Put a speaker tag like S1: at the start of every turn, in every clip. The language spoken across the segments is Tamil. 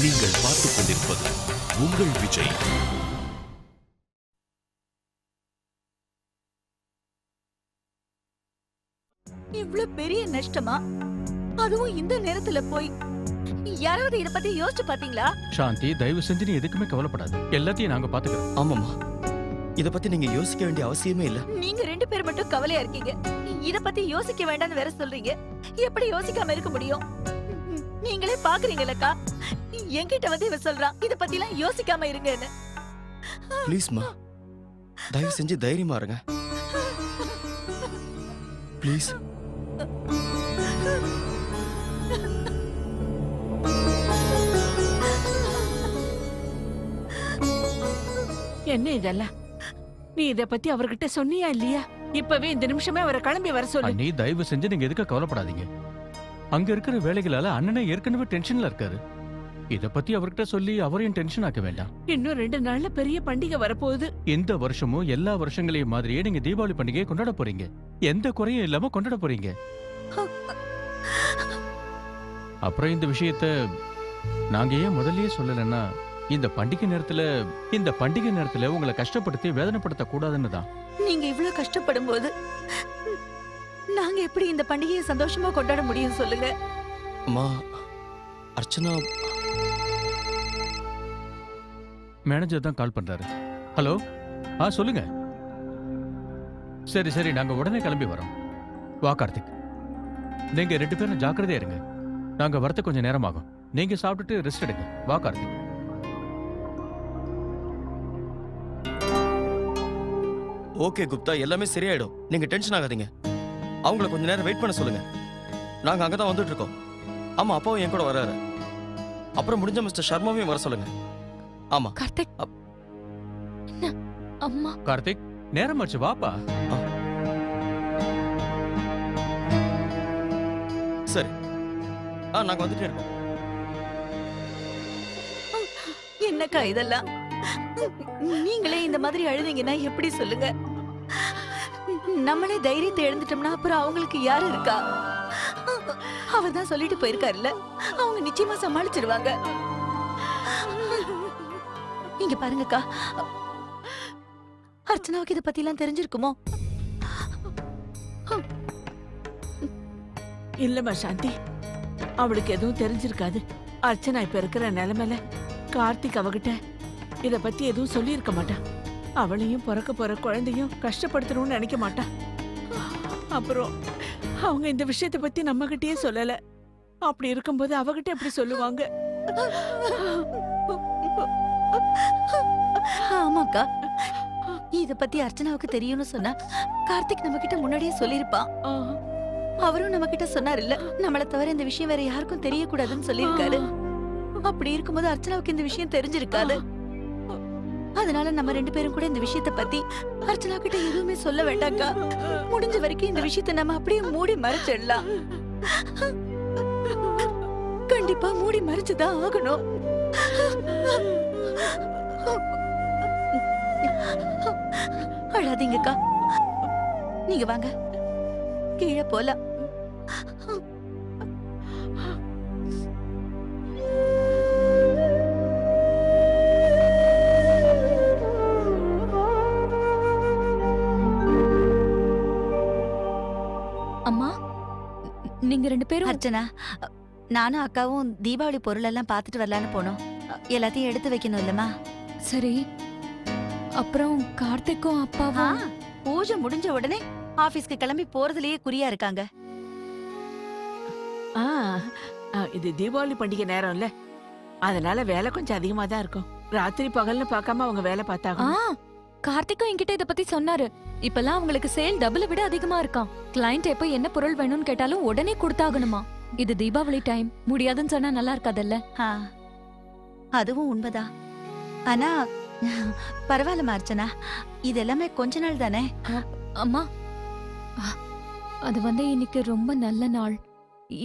S1: நீங்கள் பார்த்துக் கொண்டிருப்பது உங்கள் விஜய்.
S2: இவ்ளோ பெரிய நஷ்டமா? அதுவும் இந்த நேரத்துல போய் யாராவது இத பத்தி யோசிச்சு பாத்தீங்களா?
S3: சாந்தி, தயவு செஞ்சு நீ எதுக்குமே கவலைப்படாது. எல்லாத்தையும் நாங்க பாத்துக்கிறோம்.
S4: ஆமாம்மா, இத பத்தி நீங்க யோசிக்க வேண்டிய அவசியமே இல்ல.
S2: நீங்க 2 பேர் மட்டும் கவலையா இருக்கீங்க. இத பத்தி யோசிக்க வேண்டாம்னு வேற சொல்றீங்க. எப்படி யோசிக்காம இருக்க முடியும்? நீங்களே பாக்குறீங்களக்கா, என்கிட்ட வந்து இவ சொல்றா இத பத்தி எல்லாம் யோசிக்காம இருங்கன்னு.
S4: ப்ளீஸ்மா, தயவு செஞ்சு தைரியமா இருங்க. ப்ளீஸ்.
S5: என்ன இதெல்லாம்? நீ இத பத்தி அவர்கிட்ட சொன்னியா இல்லையா? இப்பவே இந்த நிமிஷமே அவரை கிளம்பி வர சொல்லு.
S3: நீ தயவு செஞ்சு நீங்க எதுக்கு கவலைப்படாதீங்க. அங்க இருக்கிற வேலைகளால அண்ணனே ஏற்கனவே டென்ஷன்ல இருக்காரு. இத பத்தி அவர்கிட்ட சொல்லி அவரையும் டென்ஷன் ஆக்க வேண்டாம்.
S5: இன்னும் 2 நாள்ல பெரிய பண்டிகை வரப்போகுது.
S3: இந்த வருஷமும் எல்லா வருஷங்களையும் மாதிரியே நீங்க தீபாவளி பண்டிகையை கொண்டாட போறீங்க. எந்த குறையும் இல்லாம கொண்டாட போறீங்க. அப்புறம் இந்த விஷயத்த நாங்க ஏன் முதல்லயே சொல்லலன்னா, இந்த பண்டிகை நேரத்துல உங்களை கஷ்டப்படுத்தி வேதனைப்படுத்த கூடாதுன்னு தான்.
S2: நீங்க இவ்ளோ கஷ்டப்படும் போது நாங்க எப்படி இந்த பண்டிகையை சந்தோஷமா கொண்டாட முடியும் சொல்லுங்க?
S4: அம்மா, அர்ச்சனா.
S3: மேனேஜர் தான் கால் பண்றாரு. ஹலோ, சொல்லுங்க. சரி சரி, நாங்க உடனே கிளம்பி வரோம். வா கார்த்திக், நீங்க 2 பேரும் ஜாக்கிரதையா இருங்க. நாங்க வரது கொஞ்சம் நேரம் ஆகும். நீங்க சாப்பிட்டுட்டு ரெஸ்ட் எடுங்க. வா கார்த்திக்.
S4: ஓகே குப்தா, எல்லாமே சரியாயிடும். நீங்க டென்ஷன் ஆகாதீங்க. அவங்கள கொஞ்ச நேரம் வெயிட் பண்ண சொல்லுங்க. நாங்க அங்கதான் வந்துட்டு இருக்கோம். ஆமா, அப்பாவும் என் கூட வராரு. அப்புறம் முடிஞ்ச மிஸ்டர் சர்மாவையும் வர சொல்லுங்க. ஆமா
S6: கார்த்திக். என்ன அம்மா?
S3: கார்த்திக், நேரமாச்சு, வாப்பா.
S4: சரி, நாங்க வந்துட்டே இருக்கோம்.
S2: என்னக்கா இதெல்லாம்? நீங்களே இந்த மாதிரி அழுதீங்கன்னா எப்படி சொல்லுங்க? நம்மளே தைரியத்தை எழுந்துட்டோம்னா அப்புறம் அவங்களுக்கு யாரு இருக்கா? அவர் தான் சொல்லிட்டு போயிருக்காருல்ல, அவங்க நிச்சயமா சமாளிச்சிருவாங்க. இங்க பாருங்கக்கா, அர்ச்சனாவுக்கு இத பத்தி எல்லாம் தெரிஞ்சிருக்குமோ?
S5: இல்லம்மா சாந்தி, அவளுக்கு எதுவும் தெரிஞ்சிருக்காது. அர்ச்சனா இப்ப இருக்கிற நிலைமையில கார்த்திக் அவகிட்ட இத பத்தி எதுவும் சொல்லி இருக்க மாட்டான். அவளையும் பிறக்க போற குழந்தையும் கஷ்டப்படுத்தணும்னு நினைக்க மாட்டான். அப்புறம் அவங்க இந்த விஷயத்த பத்தி நம்ம கிட்டயே சொல்லல. அப்படி இருக்கும்போது அவகிட்ட எப்படி சொல்லுவாங்க?
S2: ஆமாக்கா, இத பத்தி அர்ச்சனாவுக்கு தெரியும்னு சொன்னா கார்த்திக் நம்ம கிட்ட முன்னாடியே சொல்லிருப்பான். அவரும் நம்ம கிட்ட சொன்னார் இல்ல, நம்மள தவிர இந்த விஷயம் வேற யாருக்கும் தெரியக்கூடாதுன்னு சொல்லியிருக்காரு. அப்படி இருக்கும்போது அர்ச்சனாவுக்கு இந்த விஷயம் தெரிஞ்சிருக்காது. அதனால நம்ம 2 பேரும் கூட இந்த விஷயத்தை பத்தி அர்ச்சனா கிட்ட எதுவுமே சொல்ல வேண்டாம்க்கா. முடிஞ்ச வரைக்கும் இந்த விஷயத்தை நம்ம அப்படியே மூடி மறைச்சிடலாம். கண்டிப்பா மூடி மறைச்சுதான் ஆகணும். அழாதீங்கக்கா, நீங்க வாங்க, கீழே போலாம்.
S6: அம்மா, நீங்க 2 பேரும்.
S2: அர்ச்சனா, நானும் அக்காவும் தீபாவளி பொருள் எல்லாம் பார்த்துட்டு வரலான்னு போனோம். எல்லாத்தையும் எடுத்து வைக்கணும் இல்லம்மா?
S6: சரி, அப்புறம் கார்த்திக்கும் அப்பாவும்
S2: பூஜை முடிஞ்ச உடனே ஆபீஸ்க்கு கிளம்பி போறதுலயே குறியா இருக்காங்க.
S5: இது தீபாவளி பண்டிகை நேரம்ல, அதனால வேலை கொஞ்சம் அதிகமா தான் இருக்கும். ராத்திரி பகல்னு பார்க்காம அவங்க வேலை பார்த்தாங்க.
S6: கார்த்திக்கும் என்கிட்ட இத பத்தி சொன்னாரு. இப்பெல்லாம் அவங்களுக்கு சேல் டபுளை விட அதிகமா இருக்காம். கிளையண்ட் எப்ப என்ன பொருள் வேணும்னு கேட்டாலும் உடனே கொடுத்தாகணுமா. இது தீபாவளி டைம், முடியாதுன்னு சொன்னா நல்லா இருக்காதல்ல?
S2: அதுவும் உண்மைதான். ஆனா பரவாயில்லமா அர்ச்சனா, இது எல்லாமே கொஞ்ச நாள் தானே.
S6: அம்மா, அது இன்னைக்கு ரொம்ப நல்ல நாள்.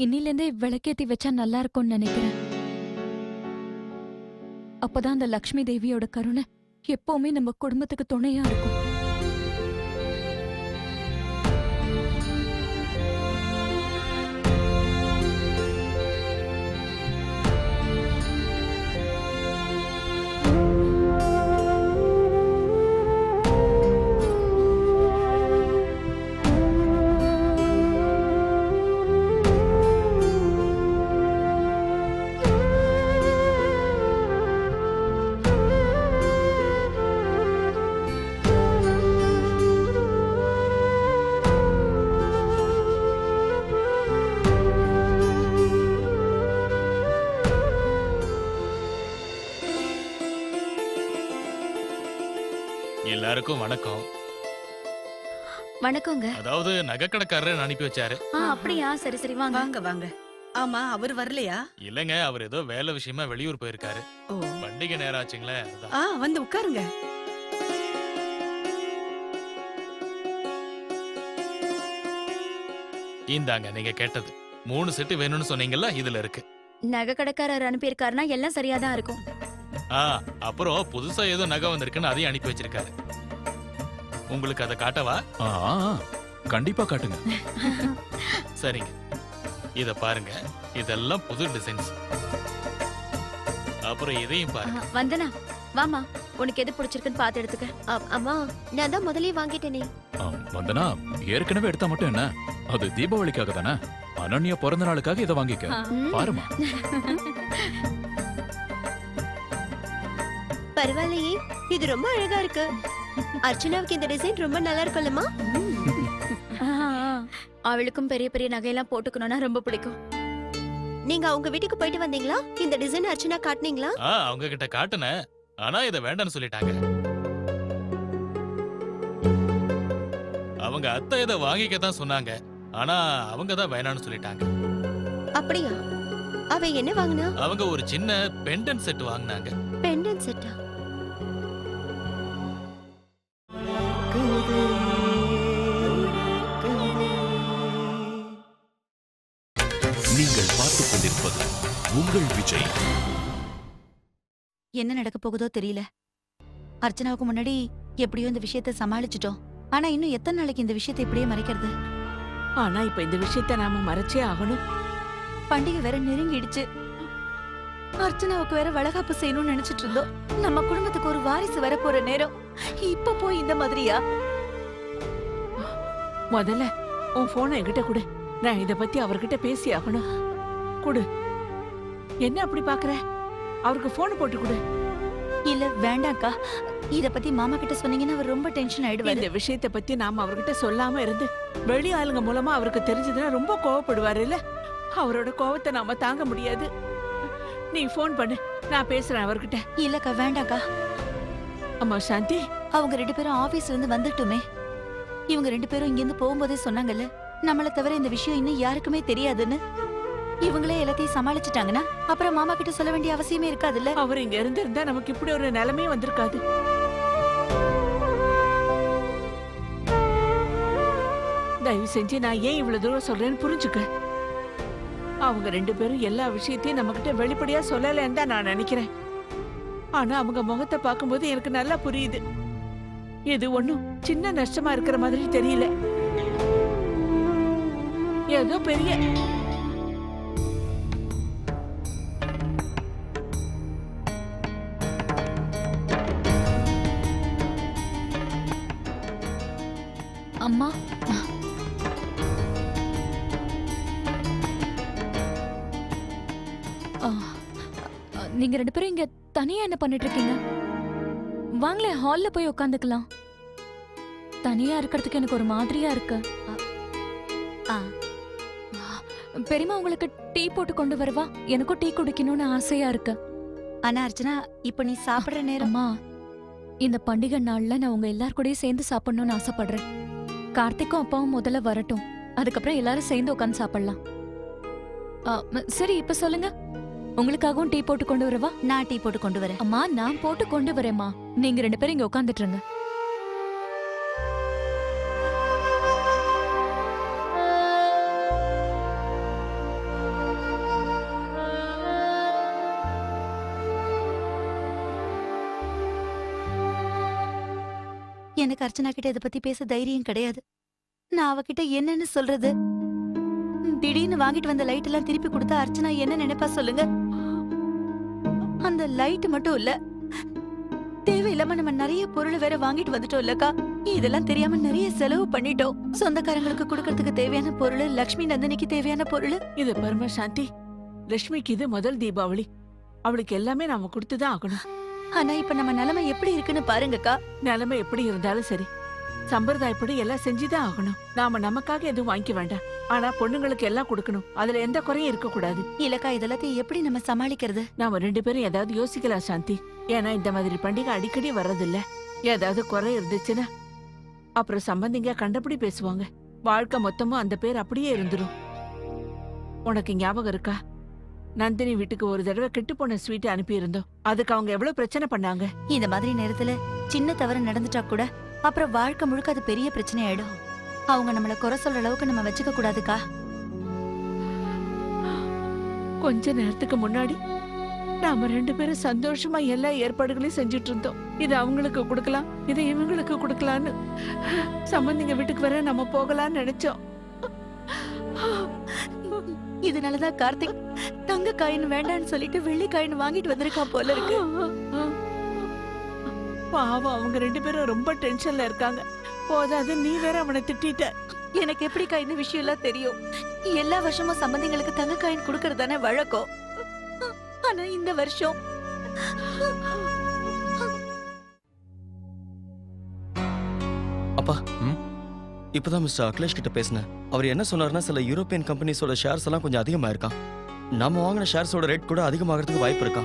S6: இன்னில இருந்தே விளக்கேத்தி வச்சா நல்லா இருக்கும்னு நினைக்கிறேன். அப்பதான் அந்த லக்ஷ்மி தேவியோட கருணை எப்பவுமே நம்ம குடும்பத்துக்கு துணையா இருக்கும்.
S7: எல்லாருக்கும் வணக்கம்.
S8: வணக்கங்க.
S7: அதாவது நகைக்கடைக்காரர் அனுப்பி வச்சாரு.
S8: அப்படியா? சரி சரி வாங்க.
S9: வாங்க வாங்க. ஆமா, அவர் வரலையா?
S7: இல்லங்க, அவர் ஏதோ வேலை விஷயமா வெளியூர் போயிருக்காரு.
S9: ஓ.
S7: பண்டிகை நேரம் ஆச்சுங்களே, அதான்.
S9: வந்து உட்காருங்க.
S7: இந்தாங்க நீங்க கேட்டது. 3 செட்டு வேணும்னு சொன்னீங்கல்ல, இதுல இருக்கு.
S8: நகை கடைக்காரர் அனுப்பியிருக்காருன்னா எல்லாம் சரியா தான் இருக்கும்.
S7: அப்புறம் புதுசா ஏதோ நகை வந்திருக்குன்னு அதையும் அனுப்பி வச்சிருக்காரு. உங்களுக்கு அதை காட்டவா?
S1: ஆ, கண்டிப்பா காட்டுங்க.
S7: சரிங்க, இத பாருங்க. இதெல்லாம் புது டிசைன்ஸ். அப்புறம் இதையும் பாருங்க.
S8: வந்தனா வாமா, உனக்கு எது பிடிச்சிருக்குன்னு பார்த்து எடுத்துக்க. அம்மா, நான் தான் முதல்லயே வாங்கிட்டேனே.
S1: வந்தனா, ஏற்கனவே எடுத்தா மட்டும் என்ன? அது தீபாவளிக்காக தானே. அனன்யா பிறந்த நாளுக்காக இதை வாங்கிக்க. பாருமா.
S10: பரவாயில்லையே, இது ரொம்ப அழகா இருக்கு. அர்ச்சனாவுக்கு இந்த டிசைன் ரொம்ப நல்லா இருக்குல்லம்மா.
S8: அவளுக்கும் பெரிய பெரிய நகையெல்லாம் போட்டுக்கணும்னா ரொம்ப பிடிக்கும்.
S10: நீங்க அவங்க வீட்டுக்கு போயிட்டு வந்தீங்களா? இந்த டிசைன் அர்ச்சனா காட்டுனீங்களா?
S7: அவங்க கிட்ட காட்டுனேன். ஆனா இத வேண்டாம்னு சொல்லிட்டாங்க. அவங்க அத்தை இதை வாங்கிக்கத்தான் சொன்னாங்க. ஆனா அவங்க தான் வேணாம்னு சொல்லிட்டாங்க.
S10: அப்படியா? அவ என்ன வாங்குனா?
S7: அவங்க ஒரு சின்ன பெண்டன்ட் செட் வாங்குனாங்க.
S10: பெண்டன்ட் செட்டா?
S1: நீங்கள் பார்த்துக் கொண்டிருப்பது உங்கள் விஜய்.
S2: என்ன நடக்க போகுதோ தெரியல. அர்ச்சனாவுக்கு முன்னாடி எப்படியோ இந்த விஷயத்தை சமாளிச்சிட்டோம். ஆனா இன்னும் எத்தனை நாளைக்கு இந்த விஷயத்தை இப்படியே மறைக்கிறது?
S5: ஆனா இப்ப இந்த விஷயத்த நாம மறைச்சே ஆகணும்.
S2: பண்டிகை வேற நெருங்கிடுச்சு. அர்ச்சனாவுக்கு வேற வளகாப்பு செய்யணும்னு நினைச்சிட்டு இருந்தோம். நம்ம குடும்பத்துக்கு ஒரு வாரிசு வர போற நேரம். இப்ப போய் இந்த மாதிரியா?
S5: முதல்ல உன் போனை என்கிட்ட கொடு. நான் இத பத்தி அவர்கிட்ட பேசி ஆகணும். கொடு. என்ன அப்படி பாக்குற? அவருக்கு போன் போட்டு கொடு.
S2: இல்ல வேண்டாம்க்கா. இத பத்தி மாமா கிட்ட சொன்னீங்கன்னா அவர் ரொம்ப டென்ஷன் ஆயிடுவாரு.
S5: இந்த விஷயத்தை பத்தி நாம அவர்கிட்ட சொல்லாம இருந்து வெளி ஆளுங்க மூலமா அவருக்கு தெரிஞ்சதுன்னா ரொம்ப கோவப்படுவாரு இல்ல? அவரோட கோவத்தை நாம தாங்க முடியாது. நீ போன் பண்ணு, நான் பேசுறேன் அவர்கிட்ட.
S2: இல்லக்கா வேண்டாம்க்கா.
S5: அம்மா சாந்தி,
S2: அவங்க 2 பேரும் ஆபீஸ்ல இருந்து வந்துட்டுமே. இவங்க 2 பேரும் இங்க இருந்து போகும்போதே சொன்னாங்கல்ல, நம்மள தவிர இந்த விஷயம் இன்னும் யாருக்குமே தெரியாதுன்னு. இவங்களே எல்லாத்தையும் சமாளிச்சுட்டாங்கன்னா அப்புறம் மாமா கிட்ட சொல்ல வேண்டிய அவசியமே இருக்காதுல்ல.
S5: அவர் இங்க இருந்திருந்தா நமக்கு இப்படி ஒரு நிலைமையே வந்திருக்காது. தயவு செஞ்சு நான் ஏன் இவ்வளவு தூரம் சொல்றேன்னு புரிஞ்சுக்க. அவங்க 2 பேரும் எல்லா விஷயத்தையும் நம்ம கிட்ட வெளிப்படையா சொல்லலன்னு தான் நான் நினைக்கிறேன். ஆனா அவங்க முகத்தை பார்க்கும்போது எனக்கு நல்லா புரியுது. இது ஒண்ணும் சின்ன நஷ்டமா இருக்கிற மாதிரி தெரியல. ஏதோ பெரிய
S6: அம்மா, நீங்க 2 பேரும் இங்க தனியா என்ன பண்ணிட்டு இருக்கீங்க? வாங்களே, ஹால்ல போய் உட்காந்துக்கலாம். தனியா இருக்கிறதுக்கு எனக்கு ஒரு மாதிரியா இருக்கு.
S2: ஆ.
S6: பெரியம்மா, உங்களுக்கு டீ போட்டு கொண்டு வரவா? எனக்கும் டீ குடிக்கணும்னு ஆசையா இருக்கு.
S2: ஆனா அர்ச்சனா, இப்ப நீ சாப்பிடுற நேரம்.
S6: அம்மா, இந்த பண்டிகை நாள்ல நான் உங்க எல்லார் கூடயும் சேர்ந்து சாப்பிடணும்னு ஆசைப்படுறேன். கார்த்திக்கும் அப்பாவும் முதல்ல வரட்டும், அதுக்கப்புறம் எல்லாரும் சேர்ந்து உட்காந்து சாப்பிடலாம். சரி, இப்ப சொல்லுங்க, உங்களுக்காகவும் டீ போட்டு கொண்டு வரவா?
S2: நான் டீ போட்டு கொண்டு வரேன்.
S6: அம்மா, நான் போட்டு கொண்டு வரேம்மா. நீங்க 2 பேரும் இங்க உட்காந்துட்டுருங்க.
S2: எனக்கு அர்ச்சனா கிட்ட இத பத்தி பேச தைரியம் கிடையாது. நான் அவகிட்ட என்னன்னு சொல்றது? திடீர்னு வாங்கிட்டு வந்த லைட் எல்லாம் திருப்பி கொடுத்தா அர்ச்சனா என்ன நினைப்பா சொல்லுங்க? அந்த லைட் மட்டும் இல்ல, தேவையில்லாம நம்ம நிறைய பொருள் வேற வாங்கிட்டு வந்துட்டோம் இல்லக்கா. இதெல்லாம் தெரியாம நிறைய செலவு பண்ணிட்டோம். சொந்தக்காரங்களுக்கு கொடுக்கறதுக்கு தேவையான பொருள், லக்ஷ்மி நந்தினிக்கு தேவையான பொருள்.
S5: இது பரம சாந்தி, லட்சுமிக்கு இது முதல் தீபாவளி. அவளுக்கு எல்லாமே நாம கொடுத்துதான் ஆகணும்.
S2: ஆனா இப்ப நம்ம நிலைமை எப்படி இருக்குன்னு பாருங்கக்கா.
S5: நிலைமை எப்படி இருந்தாலும் சரி, சம்பிரதாயப்படி எல்லாம் செஞ்சுதான் ஆகணும். நாம நமக்காக எதுவும் வாங்கிக்க வேண்டாம். ஆனா பொண்ணுங்களுக்கு எல்லாம் கொடுக்கணும். அதுல எந்த குறையும் இருக்க கூடாது.
S2: இல்லக்கா, இதெல்லாத்தையும் எப்படி நம்ம சமாளிக்கிறது?
S5: நாம 2 பேரும் ஏதாவது யோசிக்கலாம் சாந்தி. ஏன்னா இந்த மாதிரி பண்டிகை அடிக்கடி வர்றதில்ல. ஏதாவது குறை இருந்துச்சுன்னா அப்புறம் சம்பந்திங்க கண்டபடி பேசுவாங்க. வாழ்க்கை மொத்தமும் அந்த பேர் அப்படியே இருந்துரும். உனக்கு ஞாபகம் இருக்கா, நந்தினி வீட்டுக்கு ஒரு தடவை கெட்டு போன ஸ்வீட் அனுப்பி இருந்தோம். அதுக்கு அவங்க எவ்வளவு பிரச்சனை பண்ணாங்க.
S2: இந்த மாதிரி நேரத்துல சின்ன தவறு நடந்துட்டா கூட அப்புறம் வாழ்க்கை முழுக்க அது பெரிய பிரச்சனை ஆயிடும். அவங்க நம்மள குறை சொல்ற அளவுக்கு நம்ம வச்சுக்க கூடாதுக்கா.
S5: கொஞ்ச நேரத்துக்கு முன்னாடி நாம 2 பேரும் சந்தோஷமா எல்லா ஏற்பாடுகளையும் செஞ்சுட்டு இருந்தோம். இது அவங்களுக்கு கொடுக்கலாம், இதை இவங்களுக்கு கொடுக்கலான்னு. சம்பந்திங்க வீட்டுக்கு வர நம்ம போகலான்னு நினைச்சோம்.
S2: இதனாலதான் கார்த்திக் தங்க காயின் வேண்டான்னு சொல்லிட்டு வெள்ளி காயின் வாங்கிட்டு வந்திருக்கான் போல இருக்கு.
S5: பாவம், அவங்க 2 பேரும் ரொம்ப டென்ஷன்ல இருக்காங்க. போதாது நீ வேற அவனை திட்டிட்ட.
S2: எனக்கு எப்படி காயின் விஷயம் எல்லாம் தெரியும். எல்லா வருஷமும் சம்பந்திங்களுக்கு தங்க காயின் கொடுக்கறது தானே வழக்கம். ஆனா இந்த வருஷம்
S4: அப்பா
S3: ம்?
S4: இப்பதான் மிஸ்டர் அகிலேஷ் கிட்ட பேசினேன். அவர் என்ன சொன்னார்னா, சில யூரோப்பியன் கம்பெனிஸோட ஷேர்ஸ் எல்லாம் கொஞ்சம் அதிகமா இருக்கான். நம்ம வாங்கின ஷேர்ஸோட ரேட் கூட அதிகமாகிறதுக்கு வாய்ப்பு இருக்கா?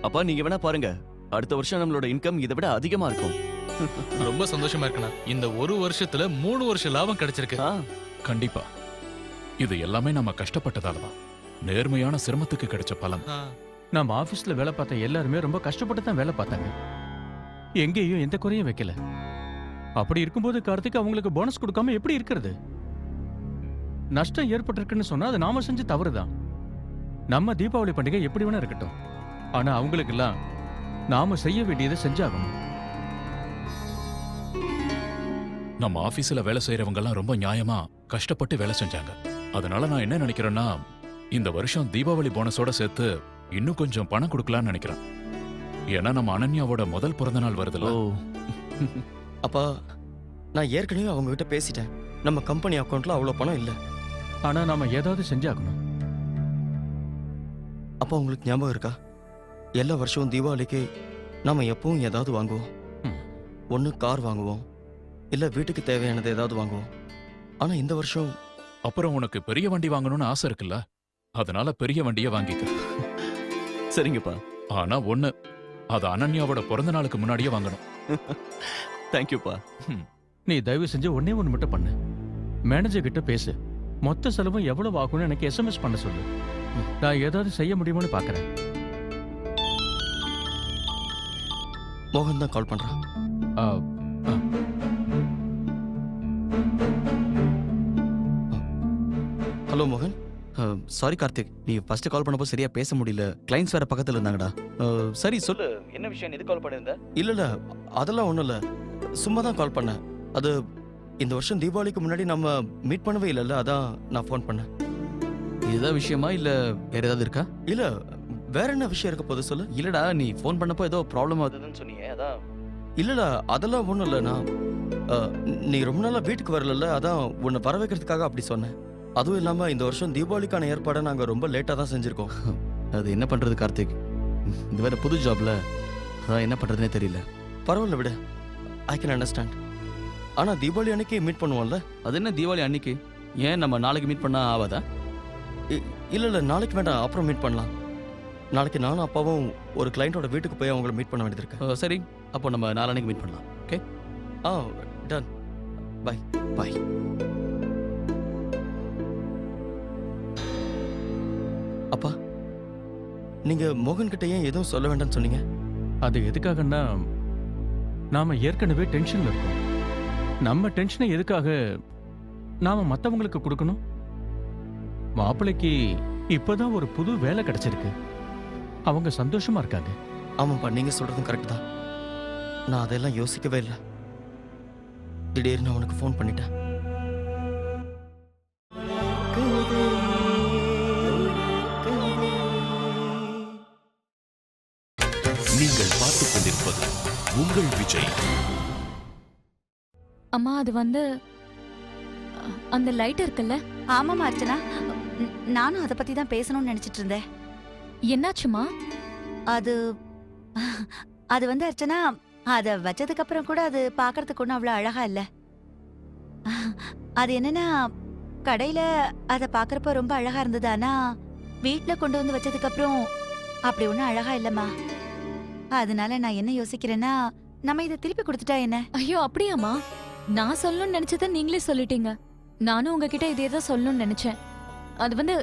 S11: அப்பா நீங்க வேணா பாருங்க, அடுத்த வருஷம் நம்மளோட இன்கம் இதை விட அதிகமா இருக்கும்.
S7: ரொம்ப சந்தோஷமா இருக்குண்ணா. இந்த ஒரு வருஷத்துல 3 வருஷம் லாபம் கிடைச்சிருக்கு.
S11: ஆ,
S1: கண்டிப்பா இது எல்லாமே நம்ம கஷ்டப்பட்டதால தான். நேர்மையான சிரமத்துக்கு கிடைச்ச பலன்.
S7: ஆ.
S3: நம்ம ஆபீஸ்ல வேலை பார்த்த எல்லாருமே ரொம்ப கஷ்டப்பட்டு தான் வேலை பார்த்தாங்க. எங்கேயும் எந்த குறையும் வைக்கல. அப்படி இருக்கும்போது கார்த்திக் அவங்களுக்கு போனஸ் கொடுக்காம எப்படி இருக்கிறது? நஷ்டம் ஏற்பட்டிருக்குன்னு சொன்னா அது நாம செஞ்ச தவறுதான். நம்ம தீபாவளி பண்டிகை எப்படி வேணா இருக்கட்டும், ஆனா அவங்களுக்கு எல்லாம் நாம செய்ய வேண்டியதை செஞ்சாகணும்.
S1: நம்ம ஆபீஸ்ல வேலை செய்யறவங்க எல்லாம் ரொம்ப நியாயமா கஷ்டப்பட்டு வேலை செஞ்சாங்க. அதனால நான் என்ன நினைக்கிறேன்னா, இந்த வருஷம் தீபாவளி போனஸோட சேர்த்து இன்னும் கொஞ்சம் பணம் கொடுக்கலாம்னு நினைக்கிறேன். ஏன்னா நம்ம அனன்யாவோட முதல் பிறந்த நாள் வருதுல.
S11: ஓ
S4: அப்பா நான் ஏற்கனவே அவங்க கிட்ட பேசிட்டேன். நம்ம கம்பெனி அக்கௌண்ட்ல அவ்வளவு பணம் இல்ல.
S3: ஆனா நாம ஏதாவது செஞ்சாகணும்.
S4: அப்பா உங்களுக்கு ஞாபகம் இருக்கா, எல்லா வருஷமும் தீபாவளிக்கு நாம எப்பவும் ஏதாவது வாங்குவோம்.
S3: ம்.
S4: ஒண்ணு கார் வாங்குவோம், இல்ல வீட்டுக்கு தேவையானது ஏதாவது வாங்குவோம். ஆனா இந்த வருஷம்
S1: அப்புறம் உனக்கு பெரிய வண்டி வாங்கணும்னு ஆசை இருக்குல்ல, அதனால பெரிய வண்டியை வாங்கிக்க.
S11: சரிங்கப்பா.
S1: ஆனா ஒண்ணு, அது அனன்யாவோட பிறந்த நாளுக்கு முன்னாடியே வாங்கணும்.
S11: தேங்க்யூப்பா.
S3: நீ தயவு செஞ்சு ஒண்ணே ஒண்ணு மட்டும் பண்ணு. மேனேஜர் கிட்ட பேசு. மொத்த செலவும் எவ்வளவு ஆகும்னு எனக்கு எஸ்எம்எஸ் பண்ண சொல்லு. நான் ஏதாவது செய்ய முடியுமான்னு பாக்குறேன்.
S4: மோகன் தான் கால் பண்றான்.
S3: ஆ, ஆ.
S4: ஹலோ மோகன். சாரி கார்த்திக், நீ ஃபர்ஸ்ட் கால் பண்ணப்போ சரியா பேச முடியல. கிளைண்ட்ஸ் வேற பக்கத்துல இருந்தாங்கடா. சரி சொல்லு, என்ன விஷயம்? எது கால் பண்ணிருந்த? இல்ல அதெல்லாம் ஒண்ணும் இல்ல, சும்மா தான் கால் பண்ணேன். அது இந்த வருஷம் தீபாவளிக்கு முன்னாடி நம்ம மீட் பண்ணவே இல்லைல்ல, அதான் நான் ஃபோன் பண்ணேன்.
S11: இதுதான் விஷயமா இல்ல வேற ஏதாவது இருக்கா?
S4: இல்ல வேற என்ன விஷயம் இருக்க போது சொல்லு.
S11: இல்லடா, நீ ஃபோன் பண்ணப்போ ஏதோ ப்ராப்ளம் ஆகுதுன்னு சொன்னீங்க, அதான்.
S4: இல்லடா அதெல்லாம் ஒண்ணும் இல்ல. நான் நீ ரொம்ப நாளா வீட்டுக்கு வரல, அதான் உன்னை வர வைக்கிறதுக்காக அப்படி சொன்னேன். அதுவும் இல்லாம இந்த வருஷம் தீபாவளிக்கான ஏற்பாடை நாங்க ரொம்ப லேட்டா தான் செஞ்சிருக்கோம்.
S11: அது என்ன பண்றது கார்த்திக், இது வேற புது ஜாப்ல, அதான் என்ன பண்றதுனே தெரியல.
S4: பரவாயில்ல விடு, ஐ கேன் அண்டர்ஸ்டாண்ட். ஆனா தீபாவளி அன்னைக்கு மீட் பண்ணுவோம்ல.
S11: அது என்ன தீபாவளி அன்னைக்கு? ஏன் நம்ம நாளைக்கு மீட் பண்ணா ஆகாதா?
S4: இல்ல நாளைக்கு வேண்டாம், அப்புறம் மீட் பண்ணலாம். நாளைக்கு நானும் அப்பாவும் ஒரு கிளைண்டோட வீட்டுக்கு போய் அவங்கள மீட் பண்ண வேண்டியது இருக்கு.
S11: சரி, அப்போ நம்ம நாளைக்கு மீட் பண்ணலாம். Okay,
S4: done. Bye
S11: bye.
S4: அப்பா, நீங்க மோகன் கிட்ட ஏன் எதுவும் சொல்ல வேண்டாம்னு சொன்னீங்க?
S3: அது எதுக்காகன்னா, நாம ஏற்கனவே டென்ஷன்ல இருக்கோம். நம்ம டென்ஷனை எதுக்காக நாம மத்தவங்களுக்கு கொடுக்கணும்? மாப்பிள்ளைக்கு இப்பதான் ஒரு புது வேலை கிடைச்சிருக்கு. அவங்க சந்தோஷமா இருக்காங்க.
S4: ஆமாப்பா, நீங்க சொல்றதும் கரெக்ட் தான். நான் அதெல்லாம் யோசிக்கவே இல்லை. திடீர்னு அவனுக்கு ஃபோன் பண்ணிட்டேன்.
S1: நீங்கள் பார்த்துக் கொண்டிருப்பது உங்கள் விஜய்.
S6: அம்மா அது வந்து அந்த லைட் இருக்குல்ல,
S2: ஆமாமா அர்ச்சனா, நானும் அதை பத்தி தான் பேசணும்னு நினைச்சிட்டு இருந்தேன்.
S6: என்னாச்சுமா?
S2: அது அது வந்து அர்ச்சனா, அத வச்சதுக்கு அப்புறம் கூட அது பாக்குறதுக்கு ஒன்றும் அவ்வளவு அழகா இல்ல. அது என்னன்னா, கடையில அத பாக்குறப்ப ரொம்ப அழகா இருந்தது. ஆனா வீட்ல கொண்டு வந்து வச்சதுக்கு அப்புறம் அப்படி ஒன்றும் அழகா இல்லம்மா. அதனால நான் என்ன யோசிக்கிறேன்னா, நம்ம இதை திருப்பி கொடுத்துட்டா என்ன?
S6: ஐயோ அப்படியாம்மா? நான் சொல்லணும்னு நினைச்சதை நீங்களே சொல்லிட்டீங்க. நானும் உங்ககிட்ட இதே தான் சொல்லணும்னு நினைச்சேன். அது வந்து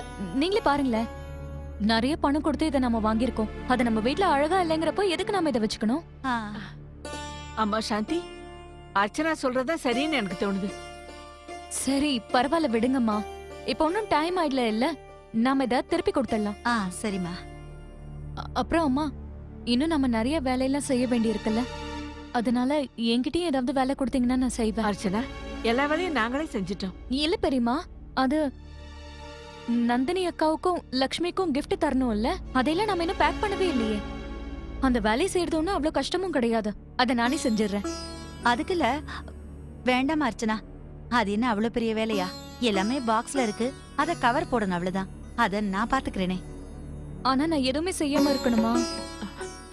S6: நீங்களே பாருங்களேன், நிறைய பணம் கொடுத்து இதை நம்ம வாங்கியிருக்கோம். அது நம்ம வீட்ல அழகா இல்லைங்கிறப்போ எதுக்கு நாம இதை வச்சுக்கணும்?
S2: ஆ,
S5: அம்மா சாந்தி, அர்ச்சனா சொல்றதா சரின்னு எனக்கு தோணுது.
S6: சரி பரவாயில்ல விடுங்கம்மா. இப்போ ஒன்றும் டைம் ஆயிடல இல்ல, நாம இதை திருப்பி கொடுத்துடலாம்.
S2: ஆ சரிம்மா.
S6: அப்புறம் அம்மா, இன்னும் நம்ம நிறைய வேலையெல்லாம் செய்ய வேண்டி இருக்குல்ல, அதனால என்கிட்டயும் ஏதாவது வேலை கொடுத்தீங்கன்னா நான் செய்வேன்.
S5: அர்ச்சனா, எல்லா வேலையும் நாங்களே செஞ்சிட்டோம்.
S6: இல்ல பெரியம்மா, அது நந்தினி அக்காவுக்கும் லக்ஷ்மிக்கும் gift தரணும் இல்ல, அதையெல்லாம் நம்ம இன்னும் பேக் பண்ணவே இல்லையே. அந்த வேலையை செய்யறது ஒன்றும் அவ்வளவு கஷ்டமும் கிடையாது. அதை நானே செஞ்சிடுறேன்.
S2: அதுக்குல வேண்டாம் அர்ச்சனா, அது என்ன அவ்வளவு பெரிய வேலையா? எல்லாமே பாக்ஸ்ல இருக்கு, அத கவர் போடணும் அவ்வளவுதான். அத நான் பாத்துக்கிறேனே.
S6: ஆனா நான் எதுவுமே செய்யாம இருக்கணுமா?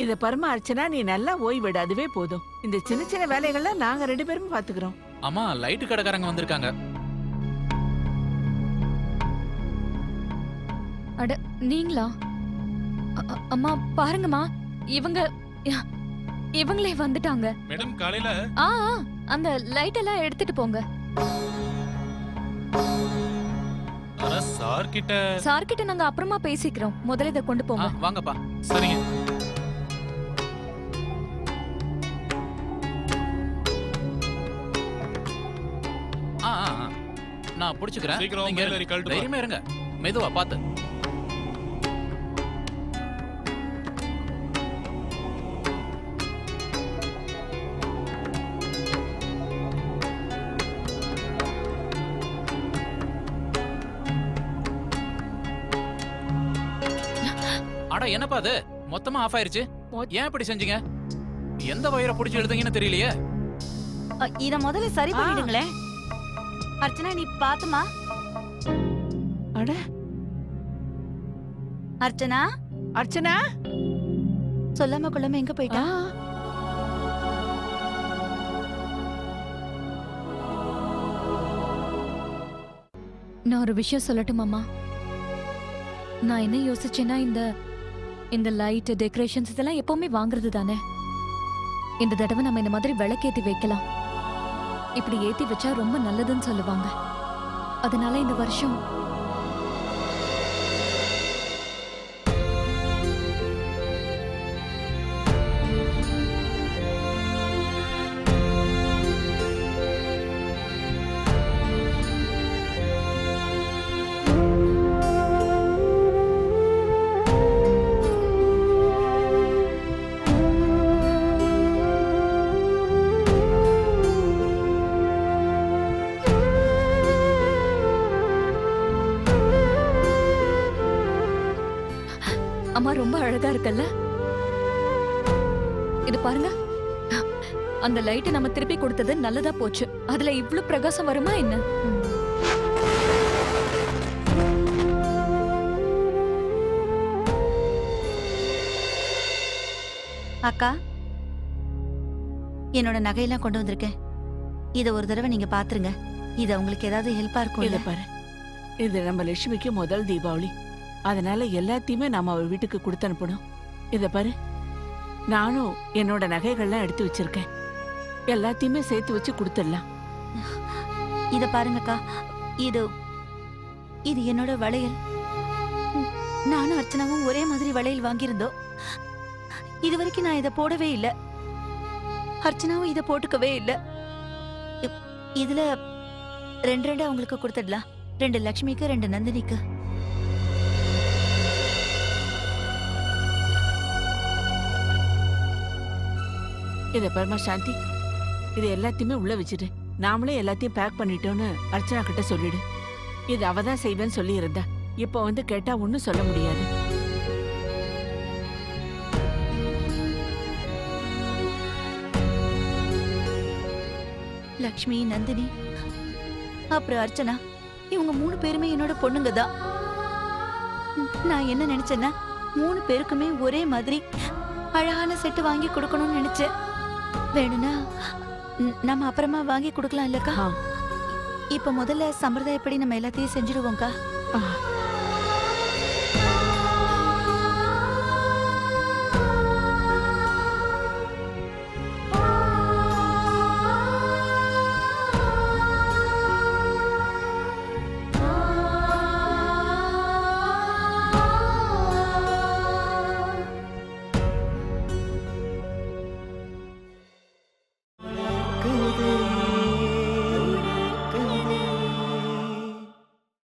S5: இத பரம அர்ச்சனா, நீ நல்லா ஓய்விடு, அதுவே போதும். இந்த சின்ன சின்ன வேலைகள்லாம் நாங்க 2 பேரும் பாத்துக்கிறோம்.
S7: அம்மா லைட் கடைக்காரங்க வந்திருக்காங்க.
S6: அட நீங்களா? அம்மா பாருங்கம்மா, இவங்களே வந்துட்டாங்க.
S7: மேடம் காலையில
S6: ஆ ஆ, அந்த லைட் எல்லாம் எடுத்துட்டு போங்க.
S7: சார் கிட்ட
S6: சார் கிட்ட நாங்க அப்புறமா பேசிக்கிறோம், முதல்ல இதை கொண்டு போங்க.
S7: வாங்கப்பா. சரிங்க. நான் புடிச்சுக்கிறேன். நீங்க தைரியமா இருங்க, மெதுவா பாத்து. அட என்னப்பா அது மொத்தமா ஆஃப் ஆயிருச்சு? ஏன் இப்படி செஞ்சீங்க? எந்த வயரை புடிச்சு எழுதுங்கன்னு தெரியலையே.
S2: இத முதல்ல சரி பண்ணிடுங்களேன். அர்ச்சனா நீ பாத்துமா?
S5: அட
S2: அர்ச்சனா,
S5: அர்ச்சனா,
S2: சொல்லாம கொள்ளாம எங்க போயிட்டா?
S6: நான் ஒரு விஷயம் சொல்லட்டுமாமா? நான் என்ன யோசிச்சேன்னா, இந்த லைட் டெக்கரேஷன்ஸ் இதெல்லாம் எப்பவுமே வாங்குறது தானே. இந்த தடவை நம்ம இந்த மாதிரி விளக்கேத்தி வைக்கலாம். இப்படி ஏத்தி வச்சா ரொம்ப நல்லதுன்னு சொல்லுவாங்க. அதனால இந்த வருஷம் அம்மா ரொம்ப அழகா இருக்கல்ல? இது பாருங்க, அந்த லைட் நம்ம திருப்பி கொடுத்தது நல்லதா போச்சு. அதுல இவ்ளோ பிரகாசம் வருமா என்ன?
S2: அக்கா, என்னோட நகையெல்லாம் கொண்டு வந்திருக்கேன். இத ஒரு தடவை நீங்க பாத்துருங்க. இது உங்களுக்கு ஏதாவது ஹெல்ப்பா இருக்கும்.
S5: இத பாரு, இது நம்ம லட்சுமிக்கு முதல் தீபாவளி, அதனால எல்லாத்தையுமே நாம அவ வீட்டுக்கு கொடுத்து அனுப்பணும். இத பாரு, நானும் என்னோட நகைகள்லாம் எடுத்து வச்சிருக்கேன். எல்லாத்தையுமே சேர்த்து வச்சு கொடுத்துடலாம்.
S2: இத பாருங்கக்கா, இது இது என்னோட வளையல். நானும் அர்ச்சனாவும் ஒரே மாதிரி வளையல் வாங்கியிருந்தோம். இது வரைக்கும் நான் இத போடவே இல்ல. அர்ச்சனாவும் இத போட்டுக்கவே இல்ல. இதுல 2 அவங்களுக்கு கொடுத்துடலாம். 2 லக்ஷ்மிக்கு, 2 நந்தினிக்கு.
S5: இத பரமா சாந்தி, இது எல்லாத்தையுமே உள்ள வச்சுட்டு நாமளே எல்லாத்தையும் பேக் பண்ணிட்டோன்னு அர்ச்சனா கிட்ட சொல்லிடு. இது அவதான் செய்வேன்னு சொல்லி இருந்தா, இப்ப வந்து கேட்டா ஒன்னும் சொல்ல முடியாது.
S2: லக்ஷ்மி, நந்தினி, அப்புறம் அர்ச்சனா, இவங்க 3 பேருமே என்னோட பொண்ணுங்க தான். நான் என்ன நினைச்சேன்னா, 3 பேருக்குமே ஒரே மாதிரி அழகான செட்டு வாங்கி கொடுக்கணும்னு நினைச்சேன். வேணும்னா நம்ம அப்புறமா வாங்கி கொடுக்கலாம் இல்லக்கா? இப்ப முதல்ல சம்பிரதாயப்படி நம்ம எல்லாத்தையும் செஞ்சிடுவோம்க்கா.